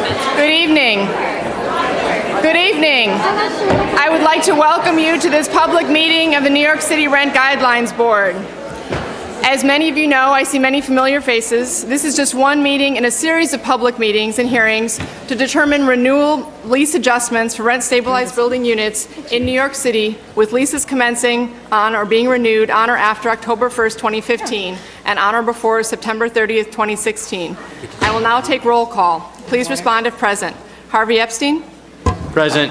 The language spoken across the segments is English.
Good evening. Good evening. I would like to welcome you to this public meeting of the New York City Rent Guidelines Board. As many of you know, I see many familiar faces. This is just one meeting in a series of public meetings and hearings to determine renewal lease adjustments for rent-stabilized building units in New York City with leases commencing on or being renewed on or after October 1st, 2015 and on or before September 30th, 2016. I will now take roll call. Please respond if present. Harvey Epstein? Present.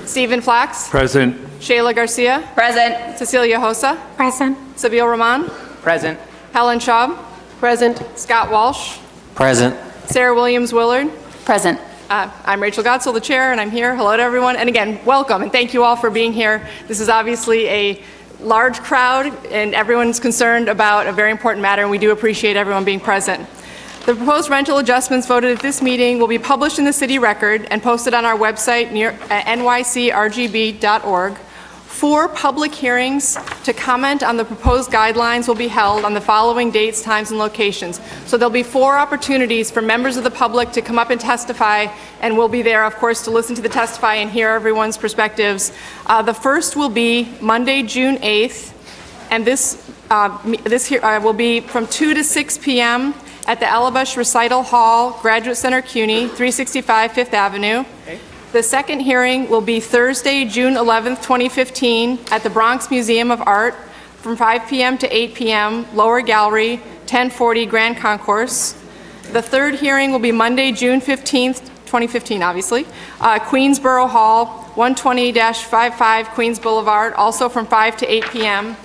Stephen Flax? Present. Shayla Garcia? Present. Cecilia Hosa? Present. Sabeel Rahman? Present. Helen Schaub? Present. Scott Walsh? Present. Sarah Williams Willard? Present. I'm Rachel Gotzel, the chair, and I'm here. Hello to everyone. And again, welcome, and thank you all for being here. This is obviously a large crowd, and everyone's concerned about a very important matter, and we do appreciate everyone being present. The proposed rental adjustments voted at this meeting will be published in the City Record and posted on our website, nycrgb.org. 4 public hearings to comment on the proposed guidelines will be held on the following dates, times, and locations. So there'll be 4 opportunities for members of the public to come up and testify, and we'll be there, of course, to listen to the testify and hear everyone's perspectives. The first will be Monday, June 8th, and this will be from 2 to 6 p.m. at the Alabash Recital Hall, Graduate Center, CUNY, 365 Fifth Avenue. Okay. The second hearing will be Thursday, June 11th, 2015, at the Bronx Museum of Art from 5 p.m. to 8 p.m., Lower Gallery, 1040 Grand Concourse. The third hearing will be Monday, June 15th, 2015, obviously, Queensboro Hall, 120-55 Queens Boulevard, also from 5 to 8 p.m.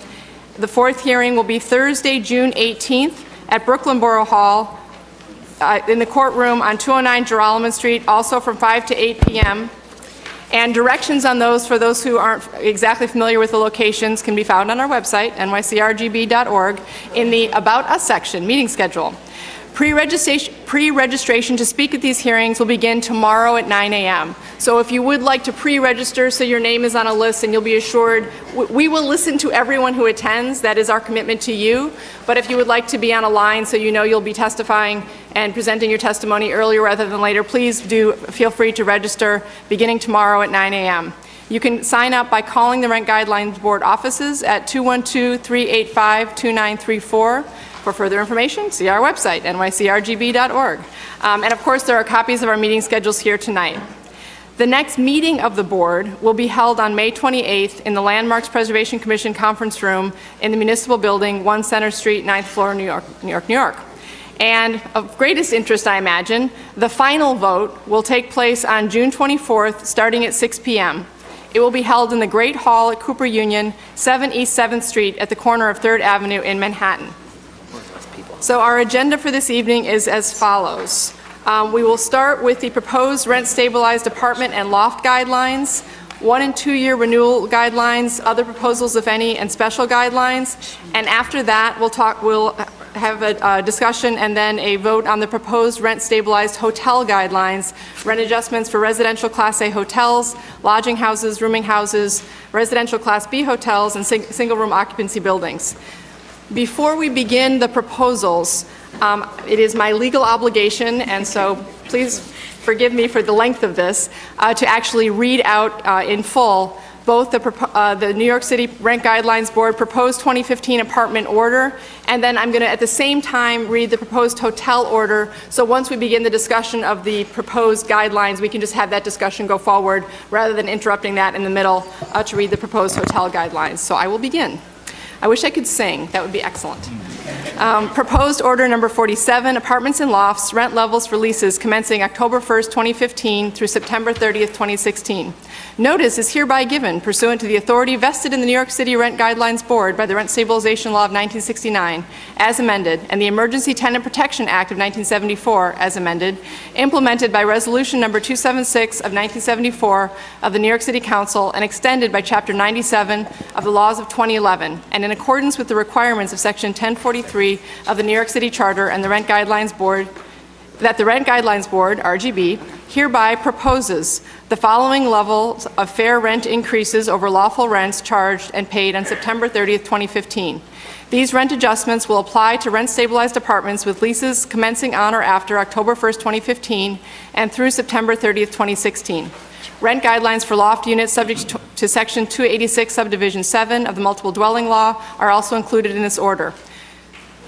The fourth hearing will be Thursday, June 18th, at Brooklyn Borough Hall, in the courtroom on 209 Geralman Street, also from 5 to 8 p.m. And directions on those, for those who aren't exactly familiar with the locations, can be found on our website, nycrgb.org, in the About Us section, meeting schedule. Pre-registration to speak at these hearings will begin tomorrow at 9 a.m. So if you would like to pre-register so your name is on a list and you'll be assured, we will listen to everyone who attends. That is our commitment to you. But if you would like to be on a line so you know you'll be testifying and presenting your testimony earlier rather than later, please do feel free to register beginning tomorrow at 9 a.m. You can sign up by calling the Rent Guidelines Board offices at 212-385-2934. For further information, see our website, nycrgb.org. And of course, there are copies of our meeting schedules here tonight. The next meeting of the board will be held on May 28th in the Landmarks Preservation Commission conference room in the Municipal Building, 1 Center Street, 9th floor, New York, New York, New York. And of greatest interest, I imagine, the final vote will take place on June 24th, starting at 6 p.m. It will be held in the Great Hall at Cooper Union, 7 East 7th Street at the corner of 3rd Avenue in Manhattan. So our agenda for this evening is as follows. We will start with the proposed rent-stabilized apartment and loft guidelines, 1- and 2-year renewal guidelines, other proposals, if any, and special guidelines. And after that, we'll have a discussion and then a vote on the proposed rent-stabilized hotel guidelines, rent adjustments for residential Class A hotels, lodging houses, rooming houses, residential Class B hotels, and single-room occupancy buildings. Before we begin the proposals, it is my legal obligation, and so please forgive me for the length of this, to actually read out in full both the New York City Rent Guidelines Board proposed 2015 apartment order, and then I'm going to at the same time read the proposed hotel order, so once we begin the discussion of the proposed guidelines, we can just have that discussion go forward rather than interrupting that in the middle to read the proposed hotel guidelines. So I will begin. I wish I could sing. That would be excellent. Proposed order number 47, apartments and lofts, rent levels for leases commencing October 1st, 2015 through September 30th, 2016. Notice is hereby given pursuant to the authority vested in the New York City Rent Guidelines Board by the Rent Stabilization Law of 1969 as amended and the Emergency Tenant Protection Act of 1974 as amended, implemented by Resolution number 276 of 1974 of the New York City Council and extended by Chapter 97 of the laws of 2011, and in accordance with the requirements of Section 1043 of the New York City Charter and the Rent Guidelines Board that the Rent Guidelines Board, RGB, hereby proposes the following levels of fair rent increases over lawful rents charged and paid on September 30th, 2015. These rent adjustments will apply to rent-stabilized apartments with leases commencing on or after October 1st, 2015 and through September 30th, 2016. Rent guidelines for loft units subject to Section 286, Subdivision 7 of the Multiple Dwelling Law are also included in this order.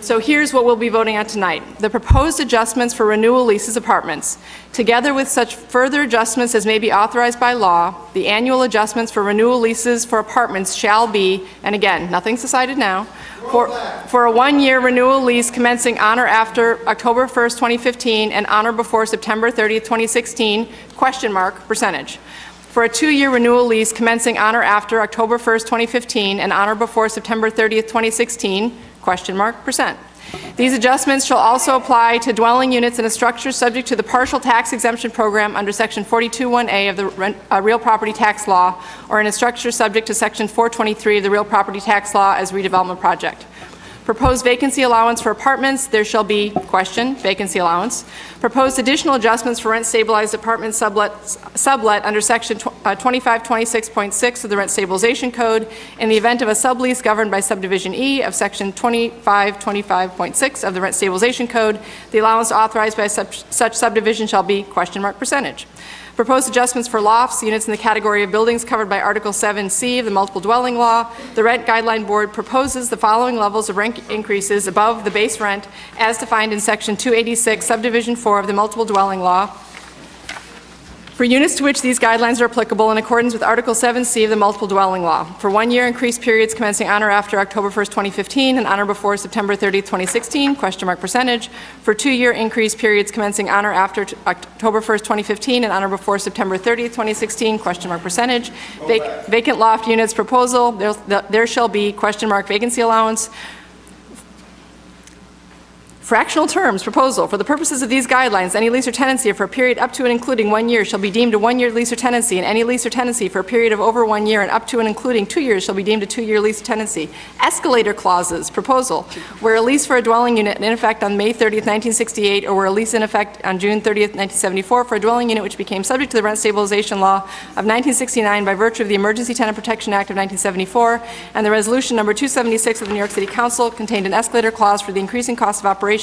So here's what we'll be voting on tonight. The proposed adjustments for renewal leases apartments. Together with such further adjustments as may be authorized by law, the annual adjustments for renewal leases for apartments shall be, and again, nothing's decided now, for a one-year renewal lease commencing on or after October 1st, 2015 and on or before September 30th, 2016, question mark, percentage. For a two-year renewal lease commencing on or after October 1st, 2015 and on or before September 30th, 2016, question mark, percent. These adjustments shall also apply to dwelling units in a structure subject to the partial tax exemption program under Section 421A of the Real Property Tax Law or in a structure subject to Section 423 of the Real Property Tax Law as redevelopment project. Proposed vacancy allowance for apartments, there shall be, question, vacancy allowance. Proposed additional adjustments for rent-stabilized apartment sublet under Section 2526.6 of the Rent Stabilization Code in the event of a sublease governed by Subdivision E of Section 2525.6 of the Rent Stabilization Code. The allowance authorized by such subdivision shall be, question mark, percentage. Proposed adjustments for lofts, units in the category of buildings covered by Article 7C of the Multiple Dwelling Law. The Rent Guideline Board proposes the following levels of rent increases above the base rent as defined in Section 286, Subdivision 4 of the Multiple Dwelling Law. For units to which these guidelines are applicable in accordance with Article 7C of the Multiple Dwelling Law, for one-year increased periods commencing on or after October 1st, 2015 and on or before September 30th, 2016, question mark, percentage. For two-year increased periods commencing on or after October 1st, 2015 and on or before September 30th, 2016, question mark, percentage. Vacant loft units proposal, there shall be, question mark, vacancy allowance. Fractional terms proposal. For the purposes of these guidelines, any lease or tenancy for a period up to and including 1 year shall be deemed a one-year lease or tenancy, and any lease or tenancy for a period of over 1 year and up to and including 2 years shall be deemed a two-year lease or tenancy. Escalator clauses proposal. Where a lease for a dwelling unit in effect on May 30th, 1968, or where a lease in effect on June 30th, 1974 for a dwelling unit which became subject to the Rent Stabilization Law of 1969 by virtue of the Emergency Tenant Protection Act of 1974 and the Resolution Number 276 of the New York City Council contained an escalator clause for the increasing cost of operation,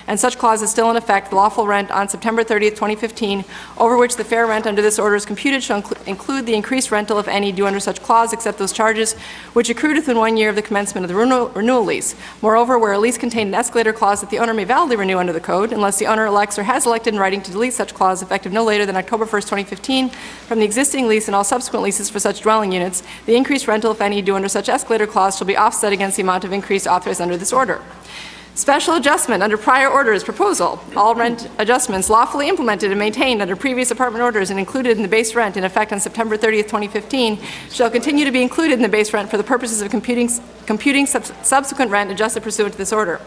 and such clause is still in effect, the lawful rent on September 30th, 2015, over which the fair rent under this order is computed shall include the increased rental, if any, due under such clause, except those charges which accrued within 1 year of the commencement of the renewal lease. Moreover, where a lease contained an escalator clause that the owner may validly renew under the code, unless the owner elects or has elected in writing to delete such clause effective no later than October 1st, 2015, from the existing lease and all subsequent leases for such dwelling units, the increased rental, if any, due under such escalator clause shall be offset against the amount of increase authorized under this order. Special adjustment under prior orders proposal. All rent adjustments lawfully implemented and maintained under previous apartment orders and included in the base rent in effect on September 30th, 2015 shall continue to be included in the base rent for the purposes of computing subsequent rent adjusted pursuant to this order.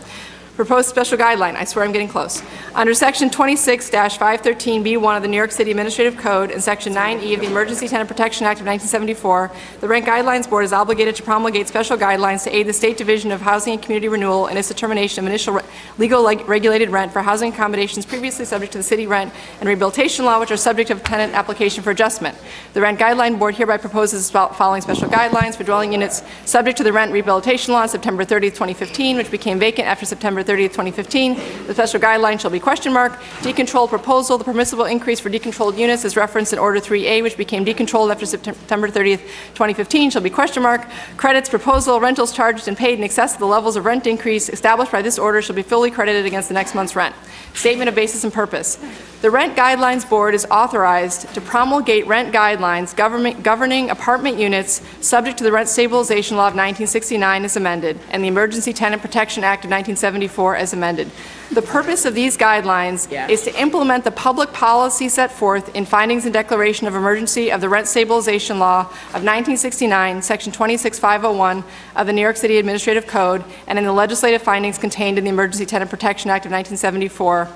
Proposed special guideline. I swear I'm getting close. Under Section 26-513B1 of the New York City Administrative Code and Section 9E of the Emergency Tenant Protection Act of 1974, the Rent Guidelines Board is obligated to promulgate special guidelines to aid the State Division of Housing and Community Renewal in its determination of initial legal regulated rent for housing accommodations previously subject to the city rent and rehabilitation law, which are subject of tenant application for adjustment. The Rent Guideline Board hereby proposes the following special guidelines for dwelling units subject to the rent rehabilitation law on September 30th, 2015, which became vacant after September 30th, 2015. The special guideline shall be question mark. Decontrolled proposal. The permissible increase for decontrolled units is referenced in Order 3A, which became decontrolled after September 30th, 2015, shall be question mark. Credits proposal. Rentals charged and paid in excess of the levels of rent increase established by this order shall be fully credited against the next month's rent. Statement of basis and purpose. The Rent Guidelines Board is authorized to promulgate rent guidelines governing apartment units subject to the Rent Stabilization Law of 1969 as amended and the Emergency Tenant Protection Act of 1974 as amended. The purpose of these guidelines is to implement the public policy set forth in Findings and Declaration of Emergency of the Rent Stabilization Law of 1969, Section 26501 of the New York City Administrative Code, and in the legislative findings contained in the Emergency Tenant Protection Act of 1974.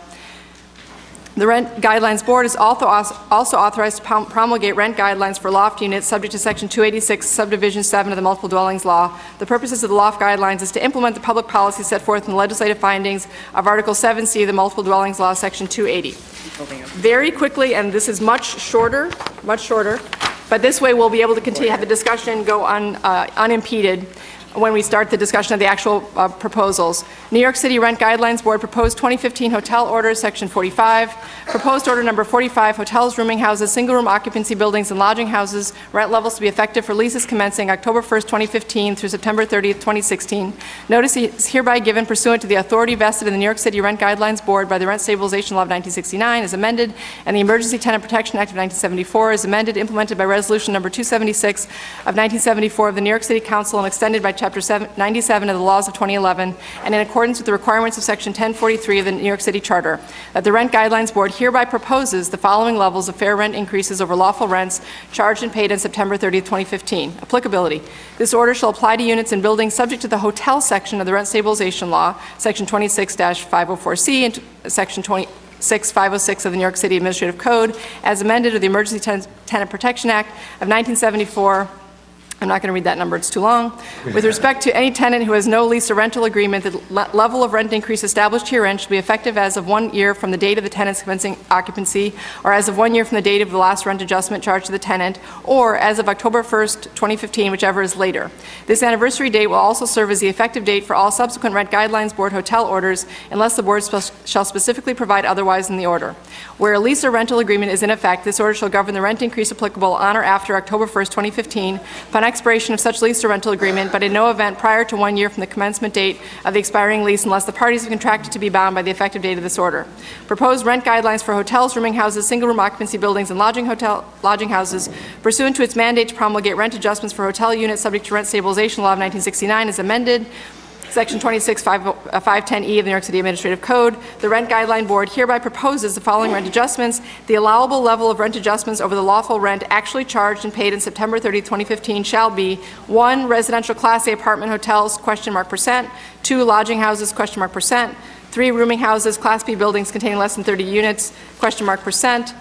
The Rent Guidelines Board is also authorized to promulgate rent guidelines for loft units subject to Section 286, Subdivision 7 of the Multiple Dwellings Law. The purposes of the loft guidelines is to implement the public policy set forth in the legislative findings of Article 7C of the Multiple Dwellings Law, Section 280. Very quickly, and this is much shorter, but this way we'll be able to continue to have the discussion go unimpeded when we start the discussion of the actual proposals. New York City Rent Guidelines Board proposed 2015 hotel orders, Section 45. Proposed order number 45, hotels, rooming houses, single-room occupancy buildings, and lodging houses, rent levels to be effective for leases commencing October 1st, 2015 through September 30th, 2016. Notice is hereby given pursuant to the authority vested in the New York City Rent Guidelines Board by the Rent Stabilization Law of 1969 as amended, and the Emergency Tenant Protection Act of 1974 as amended, implemented by Resolution number 276 of 1974 of the New York City Council and extended by Chapter 97 of the Laws of 2011, and in accordance with the requirements of Section 1043 of the New York City Charter, that the Rent Guidelines Board hereby proposes the following levels of fair rent increases over lawful rents charged and paid on September 30, 2015. Applicability. This order shall apply to units and buildings subject to the hotel section of the Rent Stabilization Law, Section 26-504C and Section 26-506 of the New York City Administrative Code, as amended, or the Emergency Tenant Protection Act of 1974. I'm not going to read that number, it's too long. With respect to any tenant who has no lease or rental agreement, the level of rent increase established herein shall be effective as of 1 year from the date of the tenant's commencing occupancy, or as of 1 year from the date of the last rent adjustment charged to the tenant, or as of October 1st, 2015, whichever is later. This anniversary date will also serve as the effective date for all subsequent Rent Guidelines Board hotel orders, unless the Board shall specifically provide otherwise in the order. Where a lease or rental agreement is in effect, this order shall govern the rent increase applicable on or after October 1st, 2015, upon expiration of such lease or rental agreement, but in no event prior to 1 year from the commencement date of the expiring lease unless the parties have contracted to be bound by the effective date of this order. Proposed rent guidelines for hotels, rooming houses, single-room occupancy buildings, and lodging houses pursuant to its mandate to promulgate rent adjustments for hotel units subject to Rent Stabilization Law of 1969 is amended. Section 26-510E of the New York City Administrative Code, the Rent Guideline Board hereby proposes the following rent adjustments. The allowable level of rent adjustments over the lawful rent actually charged and paid in September 30, 2015 shall be 1. Residential Class A apartment hotels, %, 2. Lodging houses, %, 3. Rooming houses, Class B buildings containing less than 30 units, %,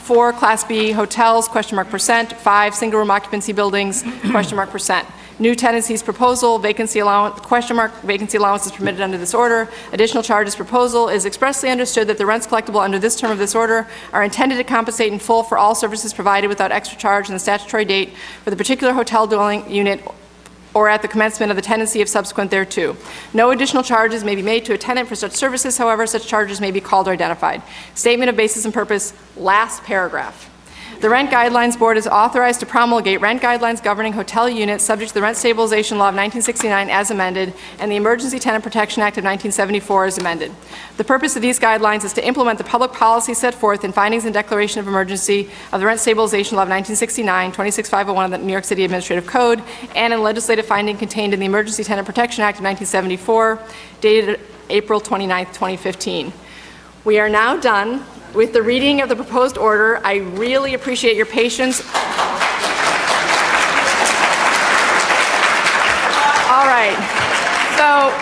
4. Class B hotels, %, 5. Single-room occupancy buildings, %. New tenancies proposal, vacancy allowance, vacancy allowance is permitted under this order. Additional charges proposal is expressly understood that the rents collectible under this term of this order are intended to compensate in full for all services provided without extra charge on the statutory date for the particular hotel dwelling unit or at the commencement of the tenancy if subsequent thereto. No additional charges may be made to a tenant for such services, however, such charges may be called or identified. Statement of basis and purpose, last paragraph. The Rent Guidelines Board is authorized to promulgate rent guidelines governing hotel units subject to the Rent Stabilization Law of 1969 as amended and the Emergency Tenant Protection Act of 1974 as amended. The purpose of these guidelines is to implement the public policy set forth in Findings and Declaration of Emergency of the Rent Stabilization Law of 1969, 26-501 of the New York City Administrative Code, and in legislative finding contained in the Emergency Tenant Protection Act of 1974, dated April 29, 2015. We are now done with the reading of the proposed order. I really appreciate your patience. All right. So,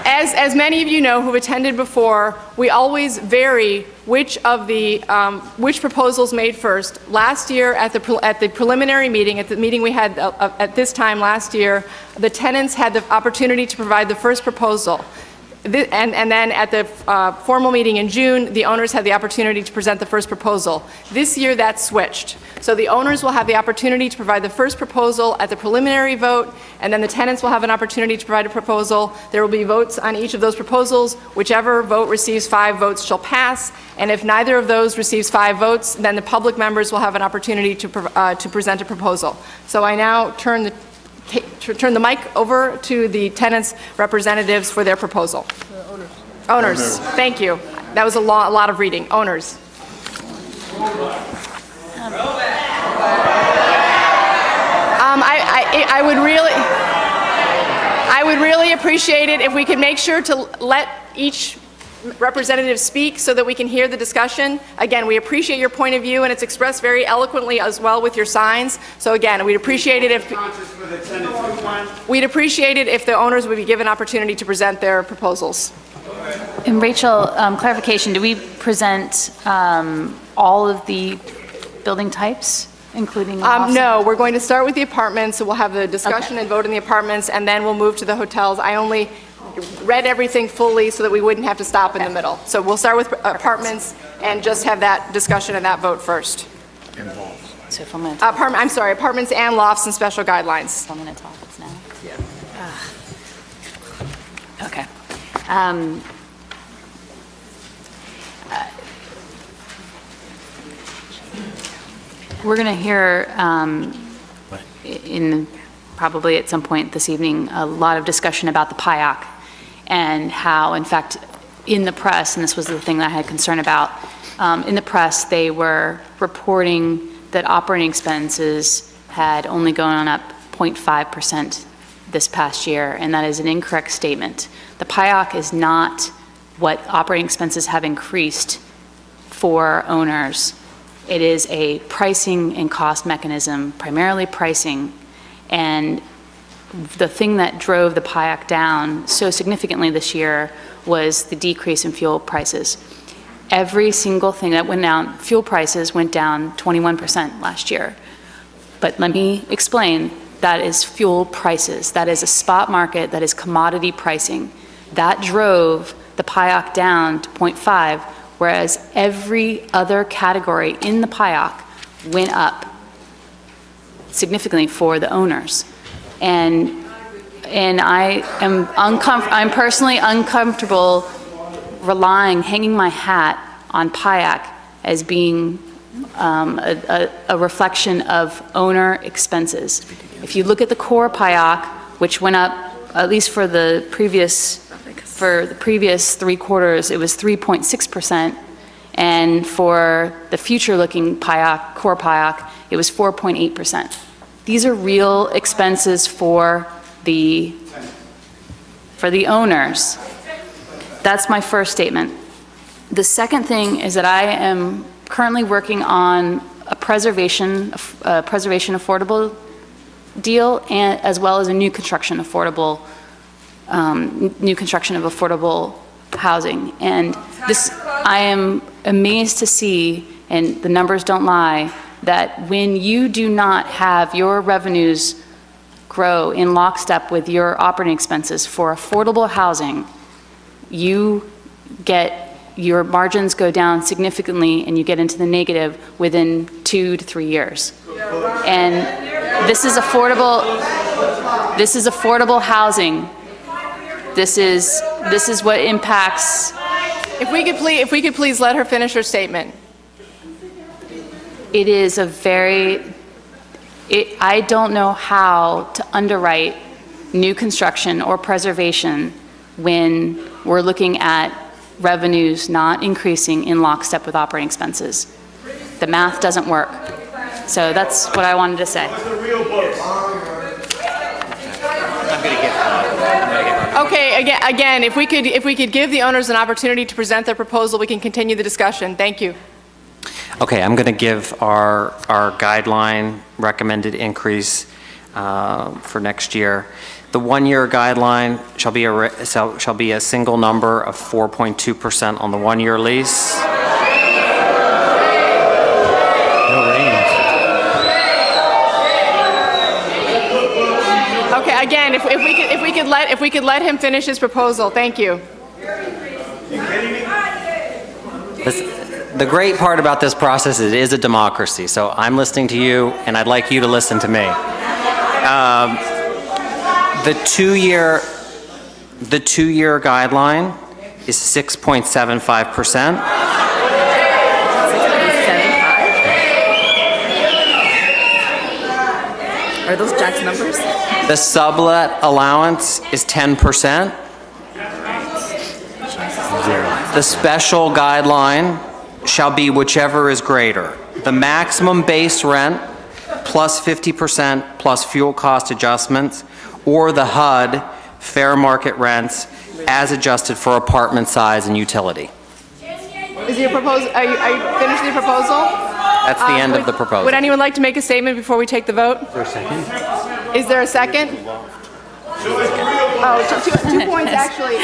as many of you know who've attended before, we always vary which proposals made first. Last year, at the preliminary meeting, at the meeting we had at this time last year, the tenants had the opportunity to provide the first proposal. And then at the formal meeting in June, the owners had the opportunity to present the first proposal. This year, that switched. So the owners will have the opportunity to provide the first proposal at the preliminary vote, and then the tenants will have an opportunity to provide a proposal. There will be votes on each of those proposals. Whichever vote receives 5 votes shall pass, and if neither of those receives 5 votes, then the public members will have an opportunity to present a proposal. So I now turn the mic over to the tenants' representatives for their proposal. Owners. Thank you. That was a lot of reading. Owners. I would really appreciate it if we could make sure to let each representative speak so that we can hear the discussion. Again, we appreciate your point of view, and it's expressed very eloquently as well with your signs. So again, we'd appreciate it if the owners would be given opportunity to present their proposals. And Rachel, clarification, do we present all of the building types, including lofts? No, we're going to start with the apartments, so we'll have the discussion and vote on the apartments, and then we'll move to the hotels. I only read everything fully so that we wouldn't have to stop in the middle. So we'll start with apartments and just have that discussion and that vote first. So if I'm going to talk, Apartments and lofts and special guidelines. so I'm going to talk it's now. Yeah. Okay. We're going to hear in probably at some point this evening a lot of discussion about the PIOC and how, in fact, in the press, and this was the thing that I had concern about, in the press they were reporting that operating expenses had only gone up 0.5% this past year, and that is an incorrect statement. The PIOC is not what operating expenses have increased for owners. It is a pricing and cost mechanism, primarily pricing, and the thing that drove the PIOC down so significantly this year was the decrease in fuel prices. Every single thing that went down, fuel prices went down 21% last year. But let me explain, that is fuel prices. That is a spot market, that is commodity pricing. That drove the PIOC down to 0.5, whereas every other category in the PIOC went up significantly for the owners. And I'm personally uncomfortable hanging my hat on PIOC as being a reflection of owner expenses. If you look at the core PIOC, which went up, at least for the previous 3 quarters, it was 3.6%, and for the future-looking PIOC, core PIOC, it was 4.8%. These are real expenses for the owners. That's my first statement. The second thing is that I am currently working on a preservation affordable deal, and as well as a new construction of affordable housing. And this, I am amazed to see, and the numbers don't lie, that when you do not have your revenues grow in lockstep with your operating expenses for affordable housing, your margins go down significantly and you get into the negative within 2 to 3 years. And this is affordable housing. This is what impacts. If we could please let her finish her statement. It is I don't know how to underwrite new construction or preservation when we're looking at revenues not increasing in lockstep with operating expenses. The math doesn't work. So that's what I wanted to say. Okay, again, if we could give the owners an opportunity to present their proposal, we can continue the discussion. Thank you. Okay, I'm going to give our guideline recommended increase for next year. The one-year guideline shall be a single number of 4.2% on the one-year lease. No range. Okay, again, if we could let him finish his proposal. Thank you. The great part about this process is it is a democracy. So I'm listening to you, and I'd like you to listen to me. The two-year guideline is 6.75%. Are those Jack's numbers? The sublet allowance is 10%. The special guideline shall be whichever is greater. The maximum base rent plus 50% plus fuel cost adjustments, or the HUD fair market rents as adjusted for apartment size and utility. Is your proposal? Are you finishing your proposal? That's the end of the proposal. Would anyone like to make a statement before we take the vote? Is there a second? Is there a second? Oh, 2 points actually.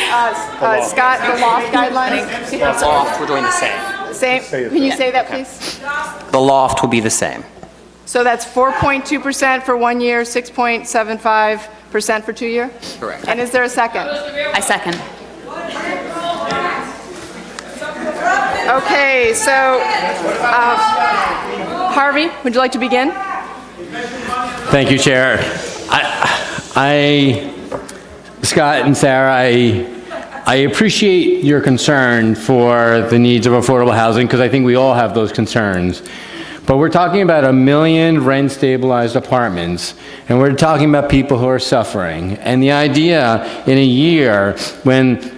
Scott, the loft guidelines. The loft, we're doing the same. Same. Can you say that, please? The loft will be the same. So that's 4.2% for 1 year, 6.75% for 2 year? Correct. And is there a second? I second. Okay, so Harvey, would you like to begin? Thank you, Chair. Scott and Sarah, I appreciate your concern for the needs of affordable housing because I think we all have those concerns. But we're talking about 1 million rent-stabilized apartments, and we're talking about people who are suffering. And the idea in a year when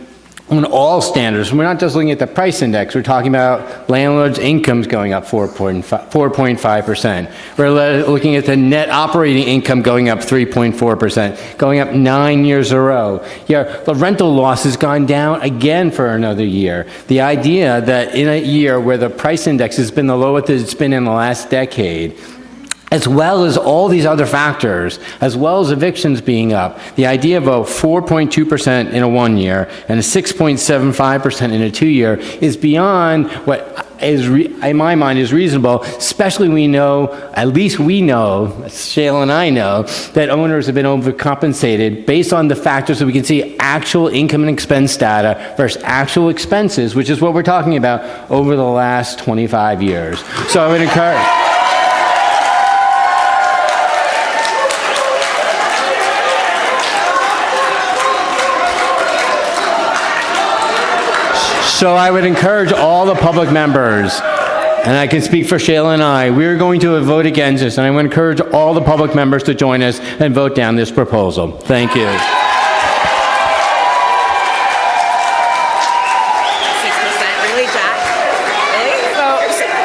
all standards, we're not just looking at the price index, we're talking about landlords' incomes going up 4.5%. We're looking at the net operating income going up 3.4%, going up 9 years in a row. Yeah, the rental loss has gone down again for another year. The idea that in a year where the price index has been the lowest it's been in the last decade, as well as all these other factors, as well as evictions being up, the idea of a 4.2% in a 1 year and a 6.75% in a 2 year is beyond what is, in my mind, is reasonable, especially we know, at least we know, Shayla and I know, that owners have been overcompensated based on the factors that we can see actual income and expense data versus actual expenses, which is what we're talking about over the last 25 years. So I would encourage... So I would encourage all the public members, and I can speak for Shayla and I, we're going to vote against this, and I would encourage all the public members to join us and vote down this proposal. Thank you. 6%, really, Jack? Really?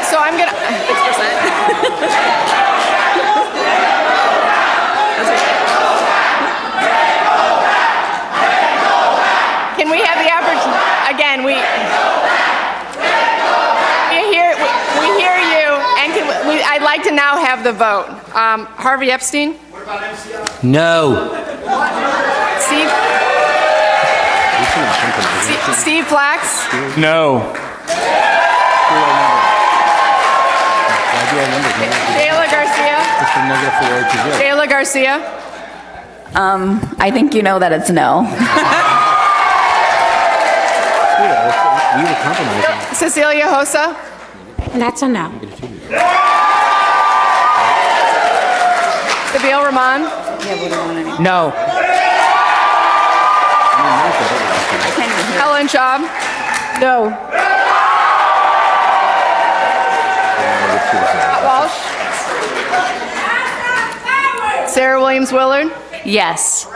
So I'm gonna... 6%? Can we have the average... Again, we hear you, and I'd like to now have the vote. Harvey Epstein? What about MCL? No. Steve Flax? No. Shayla Garcia? Shayla Garcia? I think you know that it's no. Cecilia Hosa? That's a no. Nabil Rahman? No. Helen Schaub? No. Walsh? Sarah Williams Willard? Yes.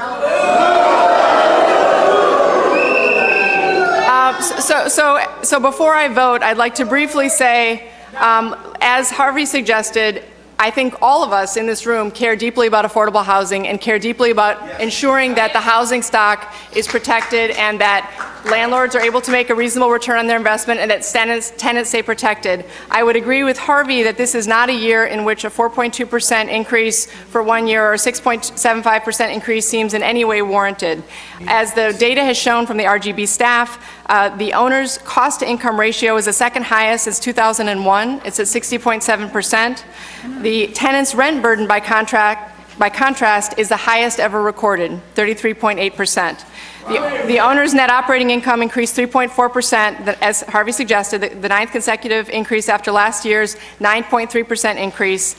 So before I vote, I'd like to briefly say, as Harvey suggested, I think all of us in this room care deeply about affordable housing and care deeply about ensuring that the housing stock is protected and that landlords are able to make a reasonable return on their investment and that tenants stay protected. I would agree with Harvey that this is not a year in which a 4.2% increase for 1 year or a 6.75% increase seems in any way warranted. As the data has shown from the RGB staff, the owner's cost-to-income ratio is the second highest since 2001. It's at 60.7%. The tenant's rent burden, by contrast, is the highest ever recorded, 33.8%. The owner's net operating income increased 3.4%, as Harvey suggested, the ninth consecutive increase after last year's 9.3% increase.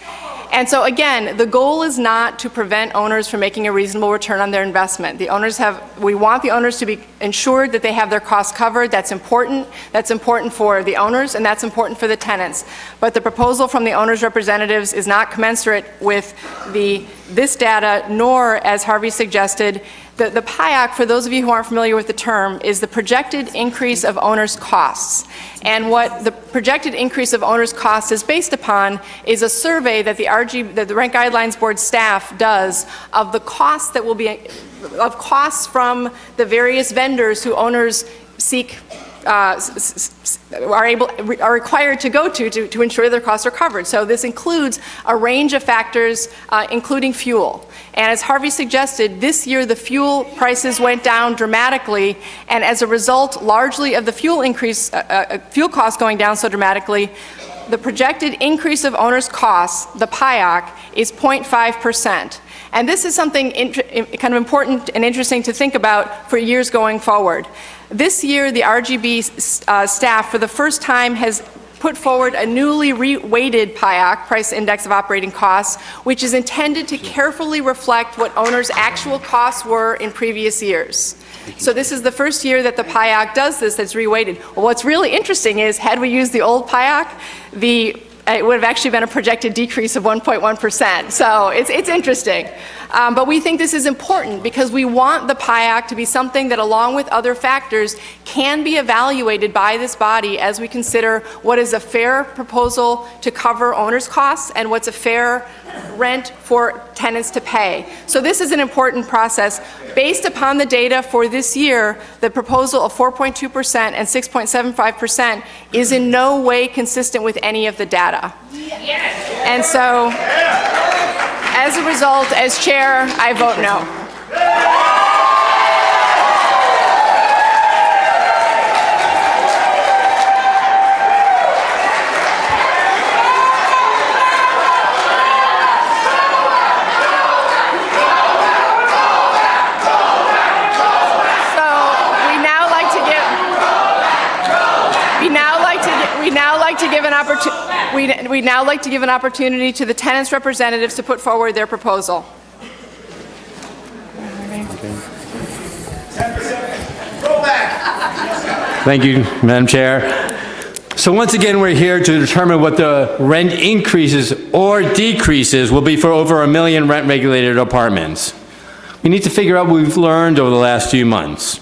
And so again, the goal is not to prevent owners from making a reasonable return on their investment. We want the owners to be ensured that they have their costs covered. That's important. That's important for the owners, and that's important for the tenants. But the proposal from the owners' representatives is not commensurate with this data, nor, as Harvey suggested, the PIAC, for those of you who aren't familiar with the term, is the projected increase of owners' costs. And what the projected increase of owners' costs is based upon is a survey that the Rent Guidelines Board staff does of the costs that will be, of costs from the various vendors who owners seek are required to go to ensure their costs are covered. So this includes a range of factors, including fuel. And as Harvey suggested, this year the fuel prices went down dramatically, and as a result, largely of the fuel costs going down so dramatically, the projected increase of owners' costs, the PIOC, is 0.5%. And this is something kind of important and interesting to think about for years going forward. This year, the RGB staff, for the first time, has put forward a newly weighted PIOC, Price Index of Operating Costs, which is intended to carefully reflect what owners' actual costs were in previous years. So this is the first year that the PIOC does this, that's reweighted. Well, what's really interesting is, had we used the old PIOC, it would have actually been a projected decrease of 1.1%. So it's interesting. But we think this is important because we want the PIOC to be something that, along with other factors, can be evaluated by this body as we consider what is a fair proposal to cover owners' costs and what's a fair rent for tenants to pay. So this is an important process. Based upon the data for this year, the proposal of 4.2% and 6.75% is in no way consistent with any of the data. And so, as a result, as chair, I vote no. We'd now like to give an opportunity to the tenants' representatives to put forward their proposal. Thank you, Madam Chair. So once again, we're here to determine what the rent increases or decreases will be for over 1 million rent-regulated apartments. We need to figure out what we've learned over the last few months.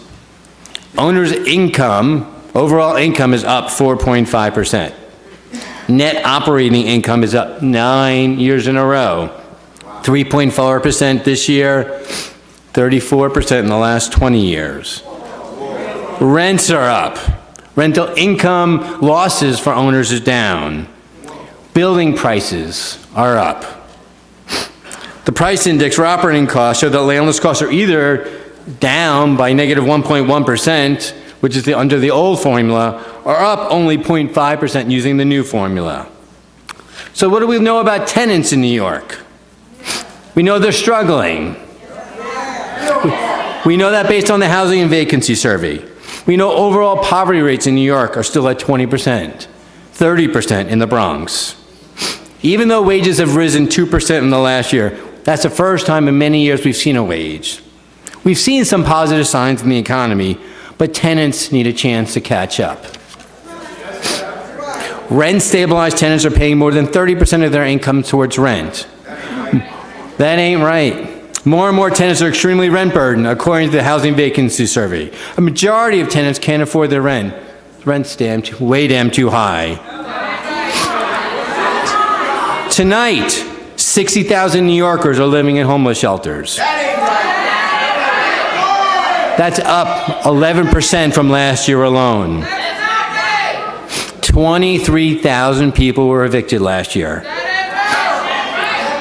Owners' income, overall income, is up 4.5%. Net operating income is up 9 years in a row. 3.4% this year, 34% in the last 20 years. Rents are up. Rental income losses for owners is down. Building prices are up. The price index for operating costs show that landlord's costs are either down by negative 1.1%, which is under the old formula, or up only 0.5% using the new formula. So what do we know about tenants in New York? We know they're struggling. We know that based on the housing and vacancy survey. We know overall poverty rates in New York are still at 20%, 30% in the Bronx. Even though wages have risen 2% in the last year, that's the first time in many years we've seen a wage. We've seen some positive signs in the economy, but tenants need a chance to catch up. Rent-stabilized tenants are paying more than 30% of their income towards rent. That ain't right. More and more tenants are extremely rent-burdened, according to the Housing Vacancy Survey. A majority of tenants can't afford their rent. Rent's way damn too high. Tonight, 60,000 New Yorkers are living in homeless shelters. That's up 11% from last year alone. 23,000 people were evicted last year.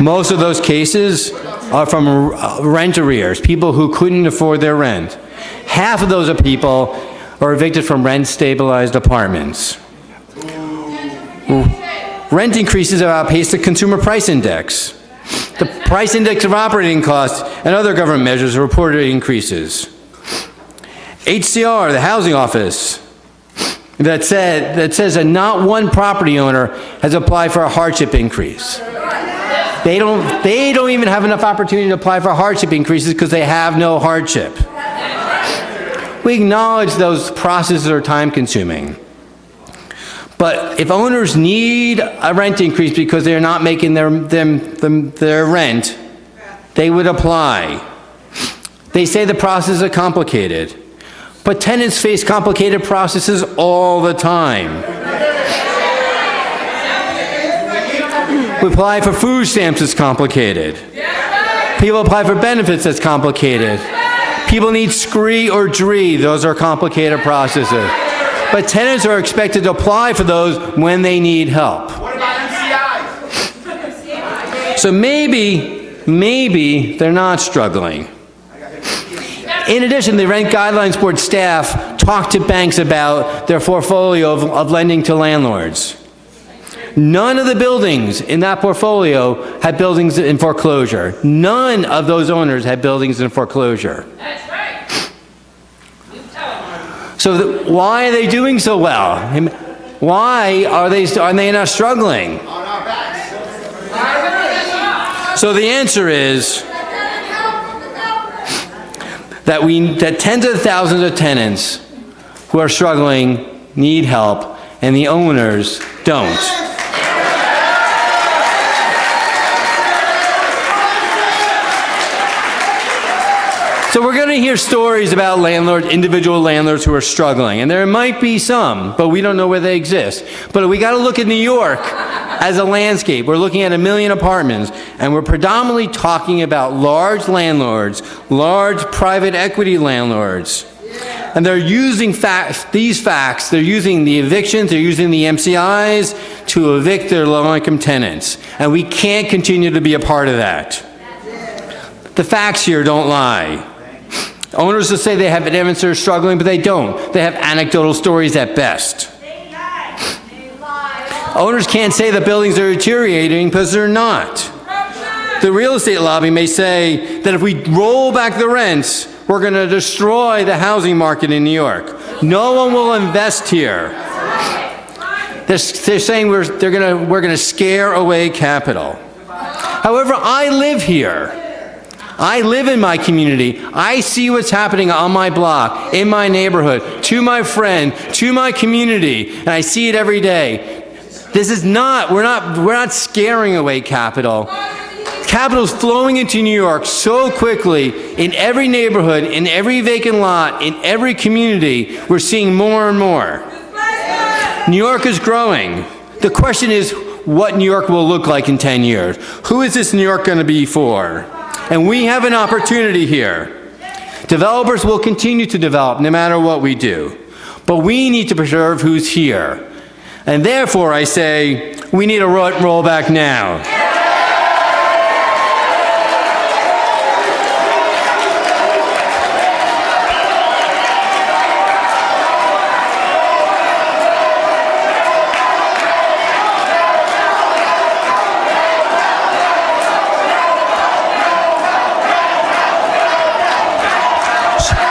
Most of those cases are from rent arrears, people who couldn't afford their rent. Half of those people are evicted from rent-stabilized apartments. Rent increases have outpaced the consumer price index. The price index of operating costs and other government measures have reported increases. HCR, the housing office, that says that not one property owner has applied for a hardship increase. They don't even have enough opportunity to apply for hardship increases because they have no hardship. We acknowledge those processes are time-consuming. But if owners need a rent increase because they're not making their rent, they would apply. They say the processes are complicated. But tenants face complicated processes all the time. We apply for food stamps, it's complicated. People apply for benefits, that's complicated. People need SCREE or DREE, those are complicated processes. but tenants are expected to apply for those when they need help. What about MCIs? So maybe they're not struggling. In addition, the Rent Guidelines Board staff talked to banks about their portfolio of lending to landlords. None of the buildings in that portfolio had buildings in foreclosure. None of those owners had buildings in foreclosure. That's right. So why are they doing so well? Why are they not struggling? On our backs. So the answer is that tens of thousands of tenants who are struggling need help, and the owners don't. So we're going to hear stories about individual landlords who are struggling, and there might be some, but we don't know where they exist. But we got to look at New York as a landscape. We're looking at 1 million apartments, and we're predominantly talking about large landlords, large private equity landlords. And they're using these facts, they're using the evictions, they're using the MCIs to evict their low-income tenants. And we can't continue to be a part of that. The facts here don't lie. Owners will say they have evidence they're struggling, but they don't. They have anecdotal stories at best. Owners can't say the buildings are deteriorating because they're not. The real estate lobby may say that if we roll back the rents, we're going to destroy the housing market in New York. No one will invest here. They're saying we're going to scare away capital. However, I live here. I live in my community. I see what's happening on my block, in my neighborhood, to my friend, to my community, and I see it every day. We're not scaring away capital. Capital is flowing into New York so quickly in every neighborhood, in every vacant lot, in every community. We're seeing more and more. New York is growing. The question is what New York will look like in 10 years. Who is this New York going to be for? And we have an opportunity here. Developers will continue to develop no matter what we do. But we need to preserve who's here. And therefore, I say, we need a rollback now.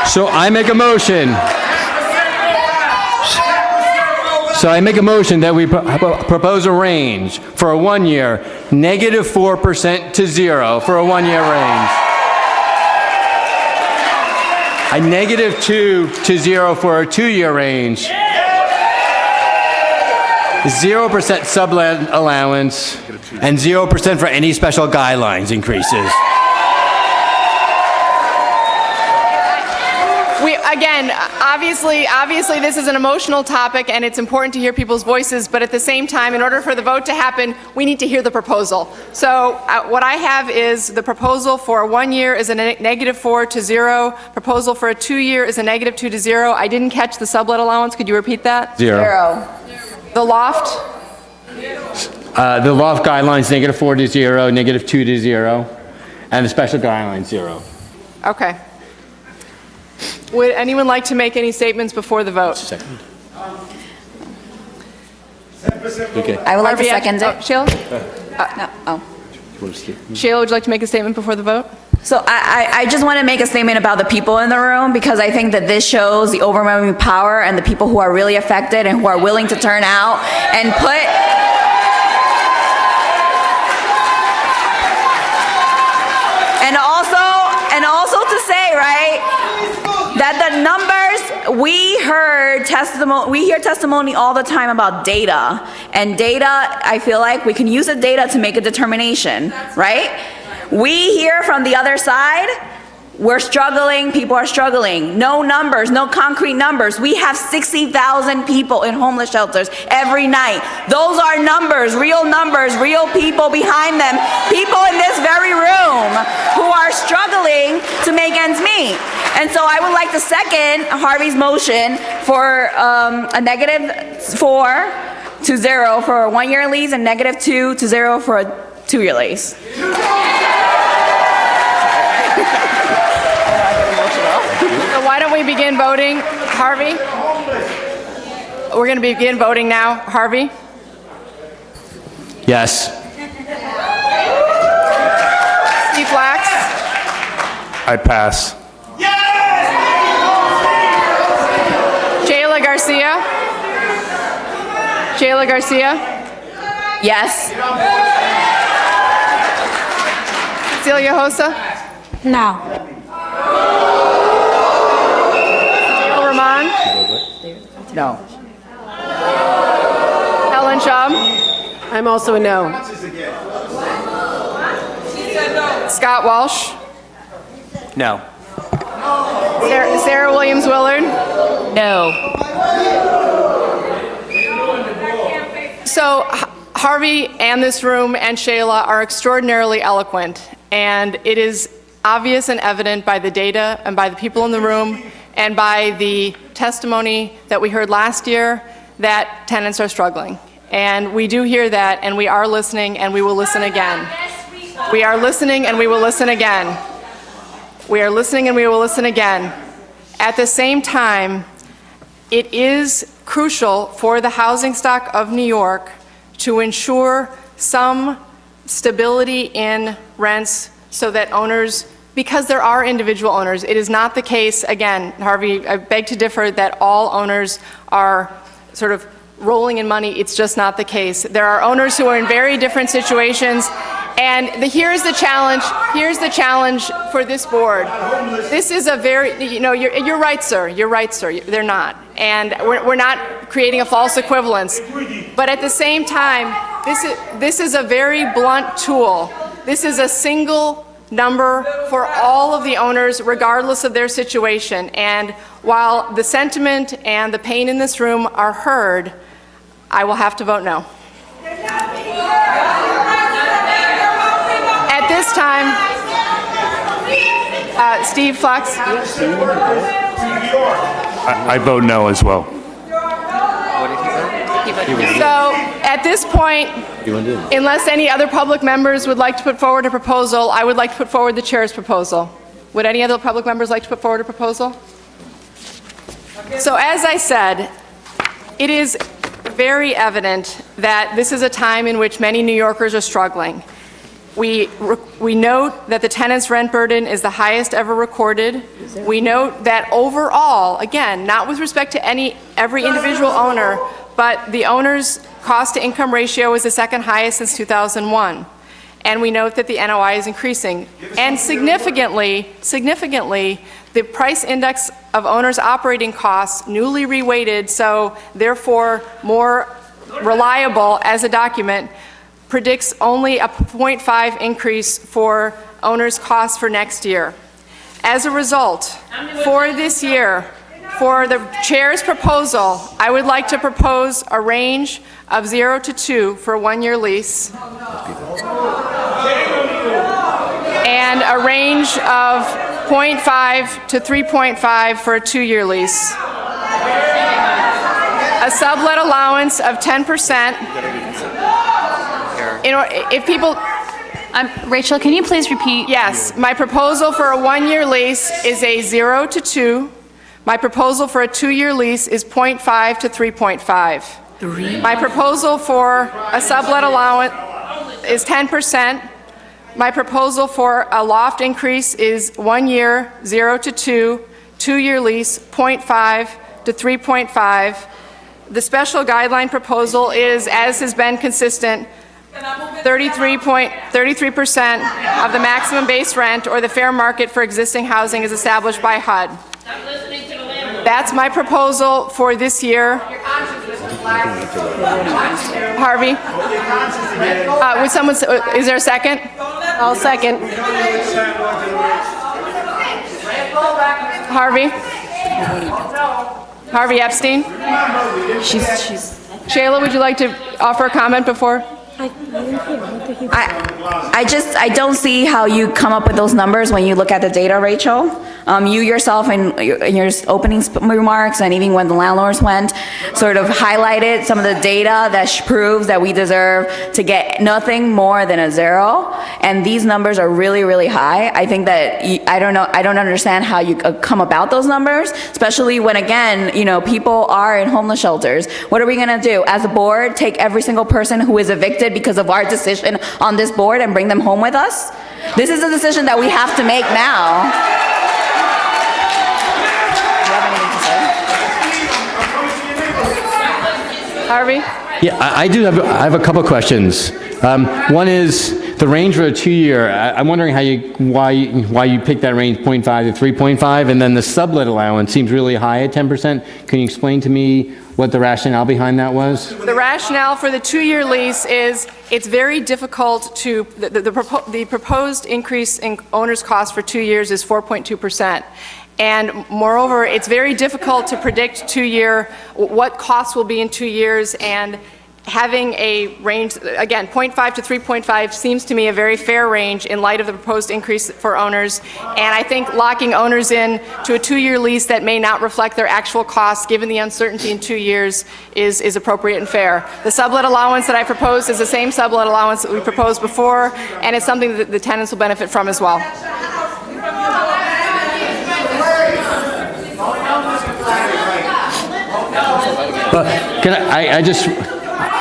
So I make a motion. That we propose a range for a 1 year, -4% to 0 for a 1 year range. A -2 to 0 for a 2 year range. 0% sublet allowance and 0% for any special guidelines increases. Again, obviously this is an emotional topic and it's important to hear people's voices, but at the same time, in order for the vote to happen, we need to hear the proposal. So what I have is the proposal for 1 year is a -4 to 0. Proposal for a 2 year is a -2 to 0. I didn't catch the sublet allowance. Could you repeat that? 0. The loft? The loft guidelines, -4 to 0, -2 to 0, and the special guidelines, 0. Okay. Would anyone like to make any statements before the vote? Second. Okay. I would like to second it. Sheila? No. Oh. Sheila, would you like to make a statement before the vote? So I just want to make a statement about the people in the room, because I think that this shows the overwhelming power and the people who are really affected and who are willing to turn out and put... And also to say, right, that the numbers, we hear testimony all the time about data. And data, I feel like we can use the data to make a determination, right? We hear from the other side, we're struggling, people are struggling. No numbers, no concrete numbers. We have 60,000 people in homeless shelters every night. Those are numbers, real people behind them. People in this very room who are struggling to make ends meet. And so I would like to second Harvey's motion for a -4 to 0 for a 1-year lease and -2 to 0 for a 2-year lease. So why don't we begin voting? Harvey? We're going to begin voting now. Harvey? Yes. Steve Flax? I pass. Shayla Garcia? Shayla Garcia? Yes. Celia Hosa? No. Gail Rahman? No. Helen Schaub? I'm also a no. Scott Walsh? No. Sarah Williams Willard? No. So Harvey and this room and Shayla are extraordinarily eloquent, and it is obvious and evident by the data and by the people in the room and by the testimony that we heard last year that tenants are struggling. And we do hear that, and we are listening, and we will listen again. We are listening, and we will listen again. We are listening, and we will listen again. At the same time, it is crucial for the housing stock of New York to ensure some stability in rents so that owners, because there are individual owners, it is not the case, again, Harvey, I beg to differ that all owners are sort of rolling in money. It's just not the case. There are owners who are in very different situations, and here's the challenge. Here's the challenge for this board. This is a very, you're right, sir. You're right, sir. They're not, and we're not creating a false equivalence. But at the same time, this is a very blunt tool. This is a single number for all of the owners, regardless of their situation. And while the sentiment and the pain in this room are heard, I will have to vote no. At this time, Steve Flax. I vote no as well. So at this point, unless any other public members would like to put forward a proposal, I would like to put forward the chair's proposal. Would any other public members like to put forward a proposal? So as I said, it is very evident that this is a time in which many New Yorkers are struggling. We note that the tenant's rent burden is the highest ever recorded. We note that overall, again, not with respect to every individual owner, but the owner's cost-to-income ratio is the second highest since 2001. And we note that the NOI is increasing. And significantly, the price index of owners' operating costs, newly reweighted, so therefore more reliable as a document, predicts only a 0.5 increase for owners' costs for next year. As a result, for this year, for the chair's proposal, I would like to propose a range of 0 to 2 for a 1-year lease, and a range of 0.5 to 3.5 for a 2-year lease. A sublet allowance of 10%. If people... Rachel, can you please repeat? Yes. My proposal for a 1-year lease is a 0 to 2. My proposal for a 2-year lease is 0.5 to 3.5. My proposal for a sublet allowance is 10%. My proposal for a loft increase is 1 year, 0 to 2, 2-year lease, 0.5 to 3.5. The special guideline proposal is, as has been consistent, 33% of the maximum base rent or the fair market for existing housing is established by HUD. That's my proposal for this year. Harvey? Would someone, is there a second? I'll second. Harvey? Harvey Epstein? Shayla, would you like to offer a comment before? I don't see how you come up with those numbers when you look at the data, Rachel. You yourself in your opening remarks, and even when the landlords went, sort of highlighted some of the data that proves that we deserve to get nothing more than a 0. And these numbers are really, really high. I think that, I don't understand how you come about those numbers, especially when, again, people are in homeless shelters. What are we gonna do? As a board, take every single person who is evicted because of our decision on this board and bring them home with us? This is a decision that we have to make now. Do you have anything to say? Harvey? Yeah, I have a couple questions. One is the range for a 2-year. I'm wondering why you picked that range 0.5 to 3.5, and then the sublet allowance seems really high at 10%. Can you explain to me what the rationale behind that was? The rationale for the 2-year lease is it's very difficult to, the proposed increase in owner's cost for 2 years is 4.2%. And moreover, it's very difficult to predict what costs will be in 2 years, and having a range, again, 0.5 to 3.5 seems to me a very fair range in light of the proposed increase for owners. And I think locking owners in to a 2-year lease that may not reflect their actual costs, given the uncertainty in 2 years, is appropriate and fair. The sublet allowance that I proposed is the same sublet allowance that we proposed before, and it's something that the tenants will benefit from as well.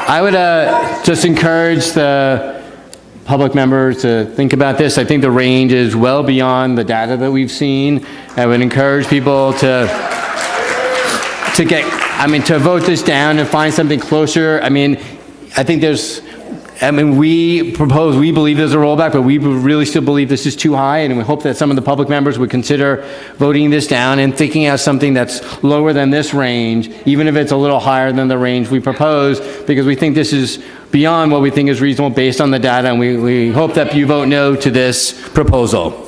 I would just encourage the public members to think about this. I think the range is well beyond the data that we've seen. I would encourage people to vote this down and find something closer. We believe there's a rollback, but we really still believe this is too high, and we hope that some of the public members would consider voting this down and thinking out something that's lower than this range, even if it's a little higher than the range we propose, because we think this is beyond what we think is reasonable based on the data, and we hope that you vote no to this proposal.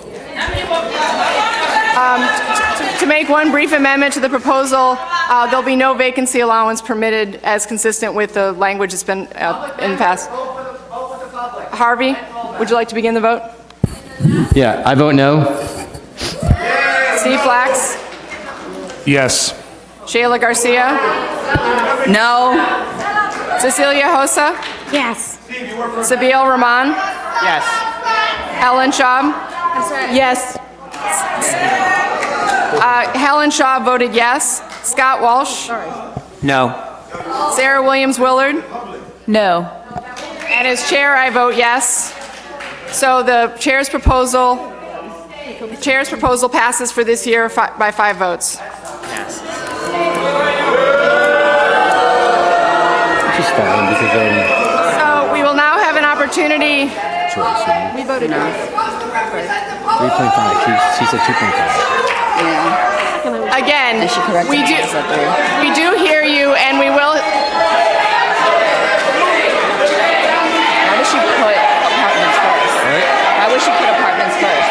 To make one brief amendment to the proposal, there'll be no vacancy allowance permitted as consistent with the language that's been in the past. Harvey, would you like to begin the vote? Yeah, I vote no. Steve Flax? Yes. Shayla Garcia? No. Cecilia Hosa? Yes. Sabil Rahman? Yes. Helen Schaub? Yes. Helen Shaw voted yes. Scott Walsh? No. Sarah Williams Willard? No. And as chair, I vote yes. So the chair's proposal passes for this year by 5 votes. So we will now have an opportunity. We voted no. 3.5. She said 2.5. Again, we do hear you, and we will. Why does she put apartments first? Why would she put apartments first?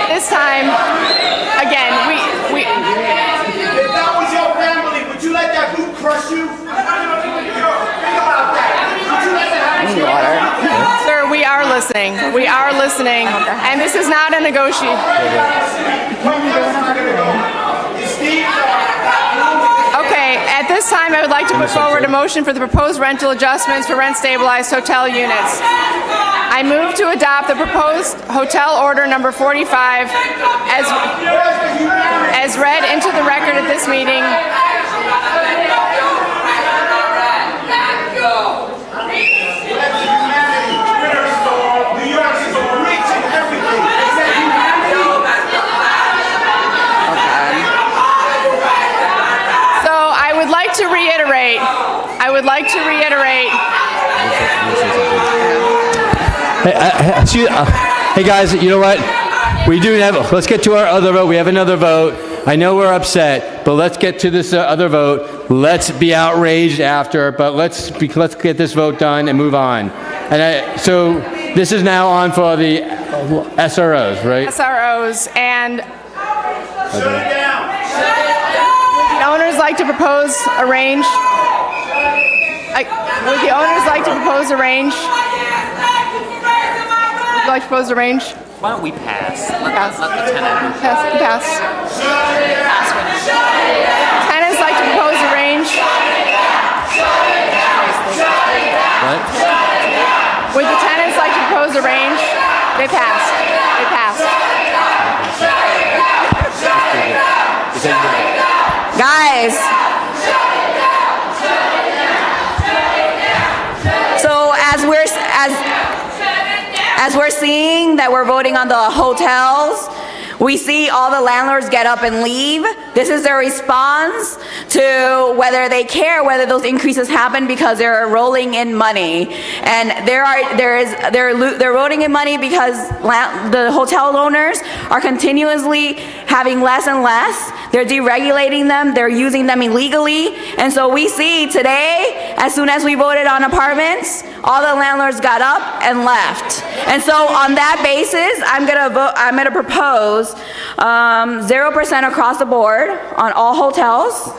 This time, again, we. If that was your family, would you let that boot crush you? Think about that. Would you let that happen to you? Sir, we are listening. We are listening, and this is not a negotiation. Okay, at this time, I would like to put forward a motion for the proposed rental adjustments for rent-stabilized hotel units. I move to adopt the proposed hotel order number 45 as read into the record at this meeting. So I would like to reiterate. Hey guys, you know what? Let's get to our other vote. We have another vote. I know we're upset, but let's get to this other vote. Let's be outraged after, but let's get this vote done and move on. So this is now on for the SROs, right? SROs and. Shut it down. owners like to propose a range? Would the owners like to propose a range? Would you like to propose a range? Why don't we pass? Pass. Let the tenant. Pass. Tenants like to propose a range? What? Would the tenants like to propose a range? They passed. They passed. Guys. So as we're seeing that we're voting on the hotels, we see all the landlords get up and leave. This is their response to whether they care whether those increases happen because they're rolling in money. And they're rolling in money because the hotel owners are continuously having less and less. They're deregulating them, they're using them illegally. And so we see today, as soon as we voted on apartments, all the landlords got up and left. And so on that basis, I'm gonna propose 0% across the board on all hotels.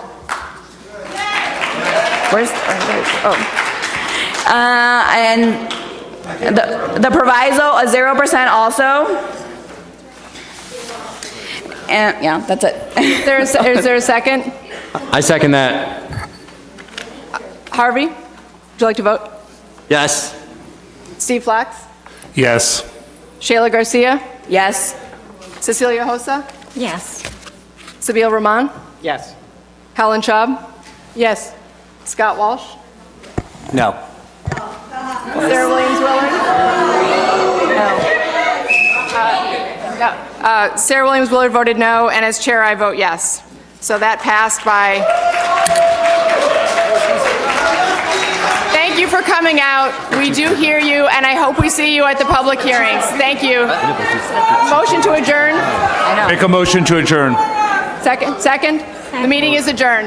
And the proviso, a 0% also. And yeah, that's it. Is there a second? I second that. Harvey, would you like to vote? Yes. Steve Flax? Yes. Shayla Garcia? Yes. Cecilia Hosa? Yes. Sabine Rahman? Yes. Helen Schaub? Yes. Scott Walsh? No. Sarah Williams-Willard? No. Sarah Williams-Willard voted no, and as chair, I vote yes. So that passed by... Thank you for coming out. We do hear you, and I hope we see you at the public hearings. Thank you. Motion to adjourn? Make a motion to adjourn. Second? The meeting is adjourned.